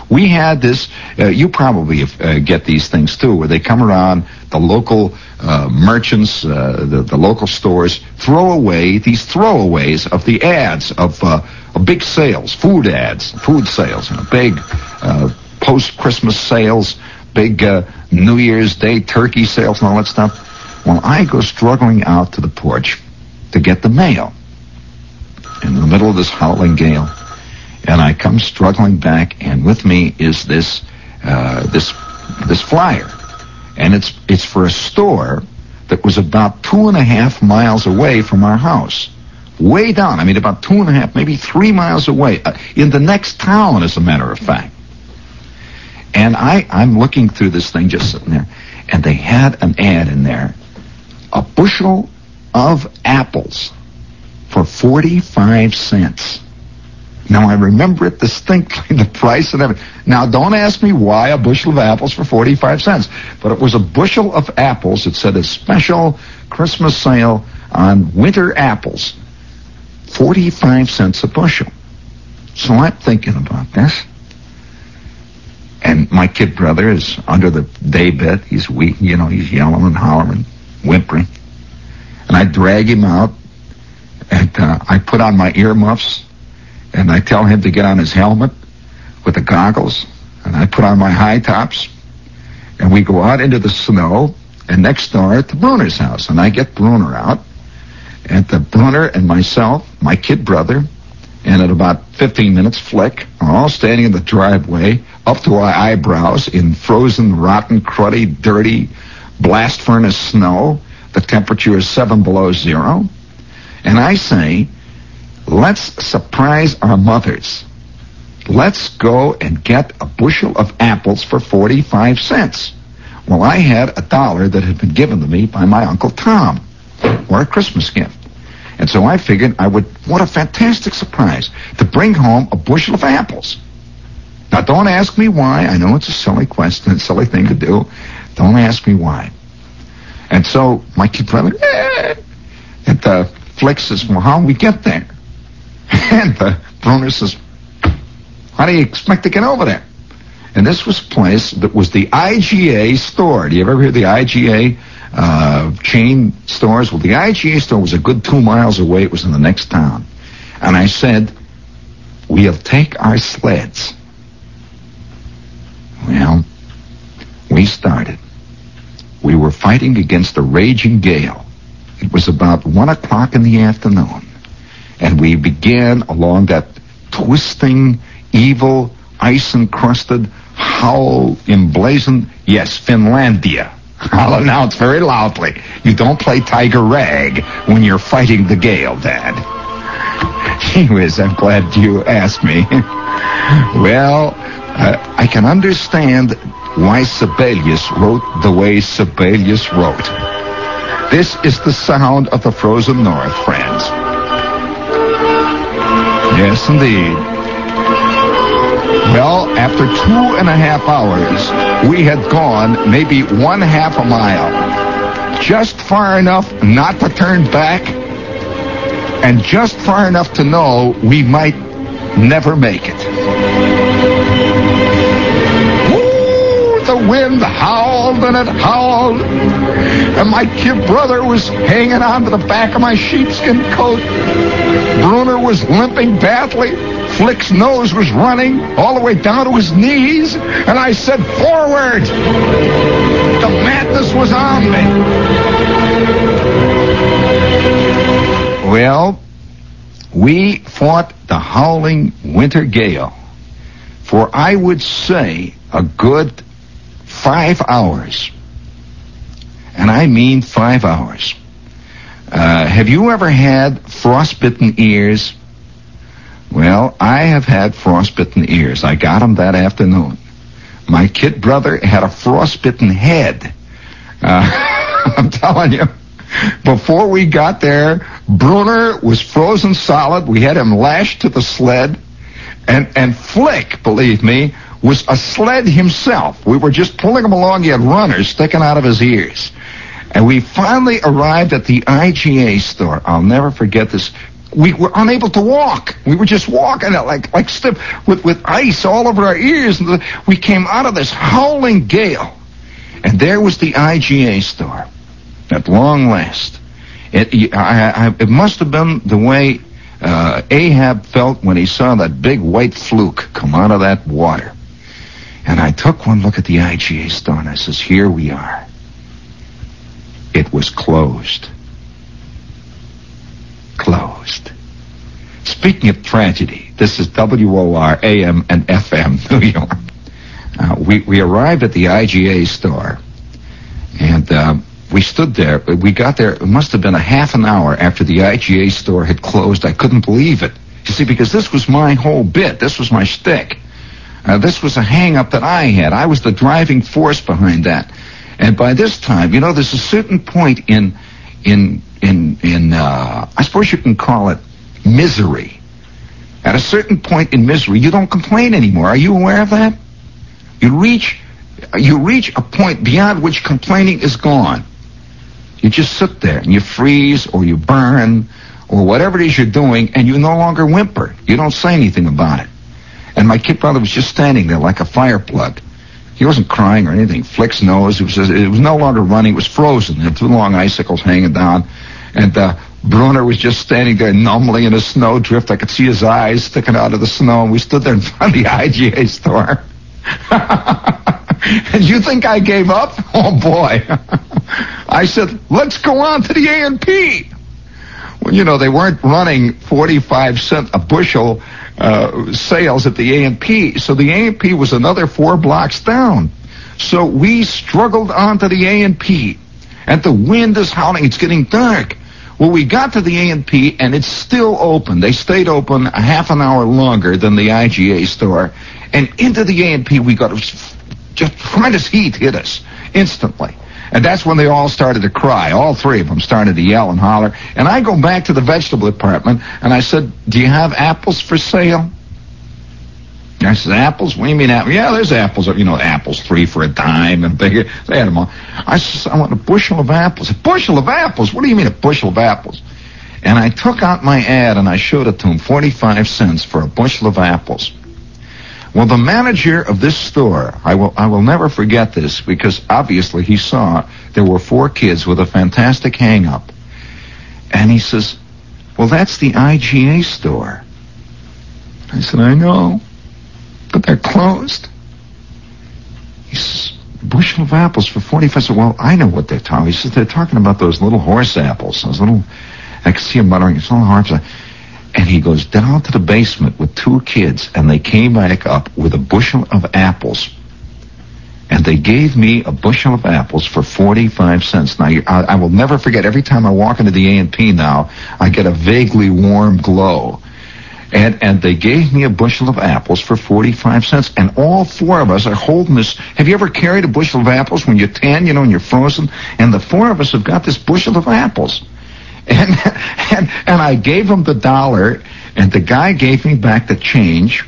We had this, you probably get these things too, where they come around, the local merchants, the local stores, throw away these throwaways of the ads of big sales, food ads, food sales, big post-Christmas sales, big New Year's Day turkey sales and all that stuff. Well, I go struggling out to the porch to get the mail in the middle of this howling gale, and I come struggling back, and with me is this flyer, and it's for a store that was about 2.5 miles away from our house, way down. I mean, about 2.5, maybe 3 miles away, in the next town, as a matter of fact. And I'm looking through this thing, just sitting there, and they had an ad in there, a bushel of apples for 45 cents. Now, I remember it distinctly, the price and everything. Now, don't ask me why a bushel of apples for 45 cents, but it was a bushel of apples. It said a special Christmas sale on winter apples, 45 cents a bushel. So I'm thinking about this. And my kid brother is under the daybed. He's weak, he's yelling and hollering, whimpering. And I drag him out, and I put on my earmuffs, and I tell him to get on his helmet with the goggles, and I put on my high tops, and we go out into the snow, and next door at the Bruner's house, and I get Bruner out, and the Bruner and myself, my kid brother, and at about 15 minutes, Flick, are all standing in the driveway, up to our eyebrows in frozen, rotten, cruddy, dirty, blast furnace snow. The temperature is 7 below zero. And I say, let's surprise our mothers. Let's go and get a bushel of apples for 45 cents. Well, I had $1 that had been given to me by my Uncle Tom for a Christmas gift. And so I figured what a fantastic surprise to bring home a bushel of apples. Now, don't ask me why. I know it's a silly question, a silly thing to do. Don't ask me why. And so my kid brother, and Flick says, well, how do we get there? And Bruner says, how do you expect to get over there? And this was a place that was the IGA store. Do you ever hear the IGA chain stores? Well, the IGA store was a good 2 miles away. It was in the next town. And I said, we'll take our sleds. Well, we started. We were fighting against a raging gale. It was about 1 o'clock in the afternoon. And we began along that twisting, evil, ice-encrusted, howl-emblazoned, yes, Finlandia. I'll announce very loudly, you don't play Tiger Rag when you're fighting the gale, Dad. Anyways, I'm glad you asked me. Well, I can understand why Sibelius wrote the way Sibelius wrote. This is the sound of the frozen north, friends. Yes, indeed. Well, after 2.5 hours, we had gone maybe 1/2 a mile. Just far enough not to turn back, and just far enough to know we might never make it. The wind howled and it howled, and my kid brother was hanging on to the back of my sheepskin coat. Bruner was limping badly. Flick's nose was running all the way down to his knees, and I said, forward! The madness was on me. Well, we fought the howling winter gale for, I would say, a good 5 hours. And I mean 5 hours. Have you ever had frostbitten ears? Well, I have had frostbitten ears. I got them that afternoon. My kid brother had a frostbitten head. I'm telling you, before we got there, Bruner was frozen solid. We had him lashed to the sled. And Flick, believe me, was a sled himself. We were just pulling him along. He had runners sticking out of his ears. And we finally arrived at the IGA store. I'll never forget this. we were unable to walk. We were just walking like stiff with ice all over our ears. And we came out of this howling gale, and there was the IGA store at long last. It must have been the way Ahab felt when he saw that big white fluke come out of that water. And I took one look at the IGA store, and I says, here we are. It was closed. Closed. Speaking of tragedy, this is WOR AM and FM, New York. We arrived at the IGA store, and we stood there. We got there, it must have been a half an hour after the IGA store had closed. I couldn't believe it. You see, because this was my whole bit. This was my shtick. This was a hang-up that I had. I was the driving force behind that. And by this time, you know, there's a certain point in I suppose you can call it misery. At a certain point in misery, you don't complain anymore. Are you aware of that? You reach a point beyond which complaining is gone. You just sit there and you freeze or you burn or whatever it is you're doing, and you no longer whimper. You don't say anything about it. And my kid brother was just standing there like a fire plug. He wasn't crying or anything. Flick's nose, it was no longer running. It was frozen. There were two long icicles hanging down. And Bruner was just standing there numbly in a snowdrift. I could see his eyes sticking out of the snow. And we stood there in front of the IGA store. And you think I gave up? Oh, boy. I said, let's go on to the A&P. Well, you know, they weren't running 45 cents a bushel sales at the A&P. So the A&P was another 4 blocks down. So we struggled on to the A&P. And the wind is howling. It's getting dark. Well, we got to the A&P, and it's still open. They stayed open a half an hour longer than the IGA store. And into the A&P, we got just tremendous heat hit us instantly. And that's when they all started to cry. All three of them started to yell and holler. And I go back to the vegetable department, and I said, do you have apples for sale? I said, apples? What do you mean apples? Yeah, there's apples. You know, apples 3 for a dime and bigger. They had them all. I said, I want a bushel of apples. A bushel of apples? What do you mean a bushel of apples? And I took out my ad, and I showed it to him, 45 cents for a bushel of apples. Well, the manager of this store, I will never forget this, because obviously he saw there were 4 kids with a fantastic hang-up. And he says, well, that's the IGA store. I said, I know, but they're closed. He says, bushel of apples for 45 cents. Well, I know what they're talking. He says, they're talking about those little horse apples, those little, I can see him muttering, it's little horse apples. And he goes down to the basement with 2 kids, and they came back up with a bushel of apples. And they gave me a bushel of apples for 45 cents. Now, I will never forget, every time I walk into the A&P now, I get a vaguely warm glow. And they gave me a bushel of apples for 45 cents. And all 4 of us are holding this. Have you ever carried a bushel of apples when you're 10, you know, and you're frozen? And the 4 of us have got this bushel of apples. And I gave him the $1, and the guy gave me back the change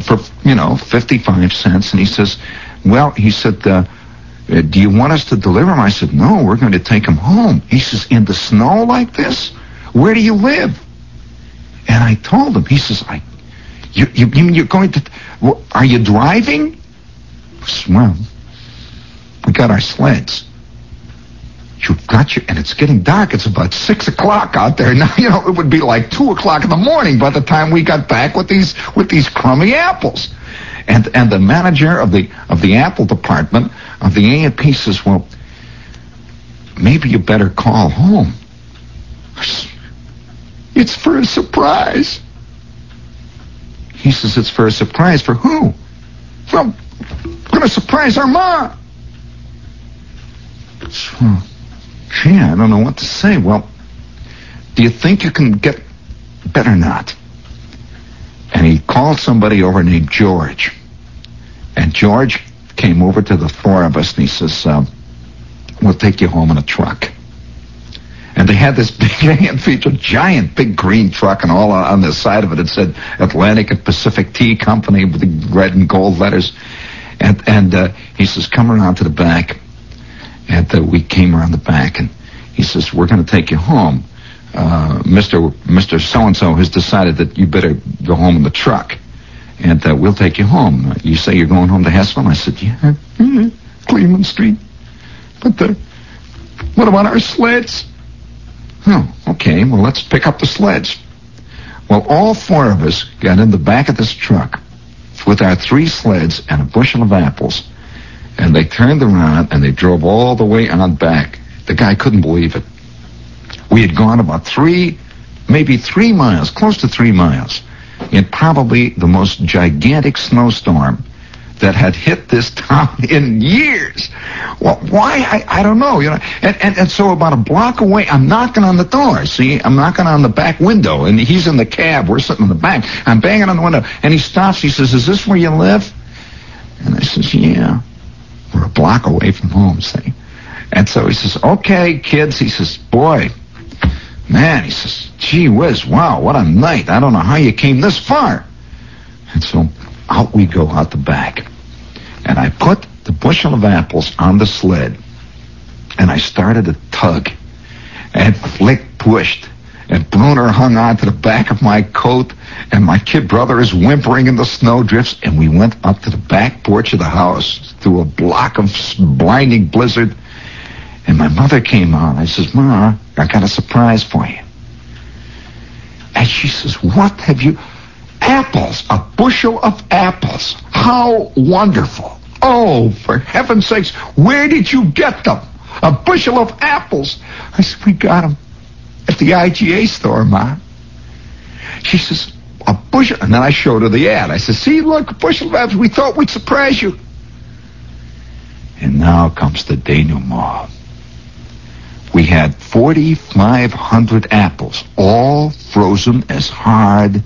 for, 55 cents. And he says, well, he said, do you want us to deliver him? I said, no, we're going to take him home. He says, in the snow like this? Where do you live? And I told him. He says, you mean you're going to, are you driving? Well, we got our sleds. You've got your, and it's getting dark. It's about 6 o'clock out there now. You know, it would be like 2 o'clock in the morning by the time we got back with these crummy apples. And the manager of the apple department of the A&P says, well, maybe you better call home. It's for a surprise. He says, it's for a surprise for who? Well, we're going to surprise our ma. Gee, I don't know what to say. Well, do you think you can get... Better not. And he called somebody over named George. And George came over to the 4 of us, and he says, we'll take you home in a truck. And they had this big A&P, giant big green truck, and all on the side of it said Atlantic and Pacific Tea Company with the red and gold letters. And he says, come around to the back. And we came around the back, and he says, we're going to take you home. Mr. So-and-so has decided that you better go home in the truck, and we'll take you home. You say you're going home to Hessville? I said, yeah, Cleveland Street. But what about our sleds? Oh, okay, well, let's pick up the sleds. Well, all four of us got in the back of this truck with our 3 sleds and a bushel of apples, and they turned around and they drove all the way on back. The guy couldn't believe it. We had gone about maybe 3 miles, close to 3 miles, in probably the most gigantic snowstorm that had hit this town in years. Well, why? I don't know, you know. And so about a block away, I'm knocking on the door. See, I'm knocking on the back window, and he's in the cab. We're sitting in the back. I'm banging on the window, and he stops. He says, "Is this where you live?" And I says, "Yeah." We're a block away from home, see. And so he says, "Okay, kids." He says, "Boy, man," he says, "gee whiz, wow, what a night. I don't know how you came this far." And so out we go out the back. And I put the bushel of apples on the sled, and I started to tug. And Flick pushed, and Bruner hung on to the back of my coat, and my kid brother is whimpering in the snowdrifts, and we went up to the back porch of the house through a block of blinding blizzard. And my mother came out. I says, "Ma, I got a surprise for you." And she says, "What have you?" "Apples, a bushel of apples. How wonderful." "Oh, for heaven's sakes, where did you get them? A bushel of apples." I said, "We got them at the IGA store, Ma." She says, "A bushel?" And then I showed her the ad. I said, "See, look, a bushel of apples. We thought we'd surprise you." And now comes the denouement. We had 4,500 apples, all frozen as hard.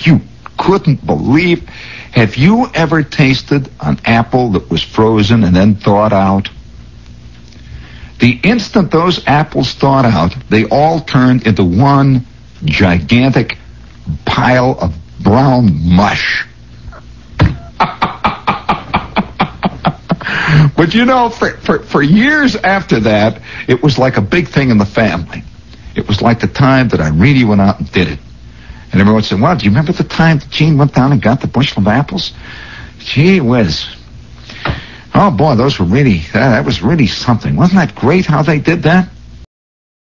You couldn't believe. Have you ever tasted an apple that was frozen and then thawed out? The instant those apples thawed out, they all turned into one gigantic pile of brown mush. But you know, for years after that, it was like a big thing in the family. It was like the time that I really went out and did it. And everyone said, "Well, do you remember the time that Gene went down and got the bushel of apples?" Gee whiz. Oh, boy, those were really, that was really something. Wasn't that great how they did that?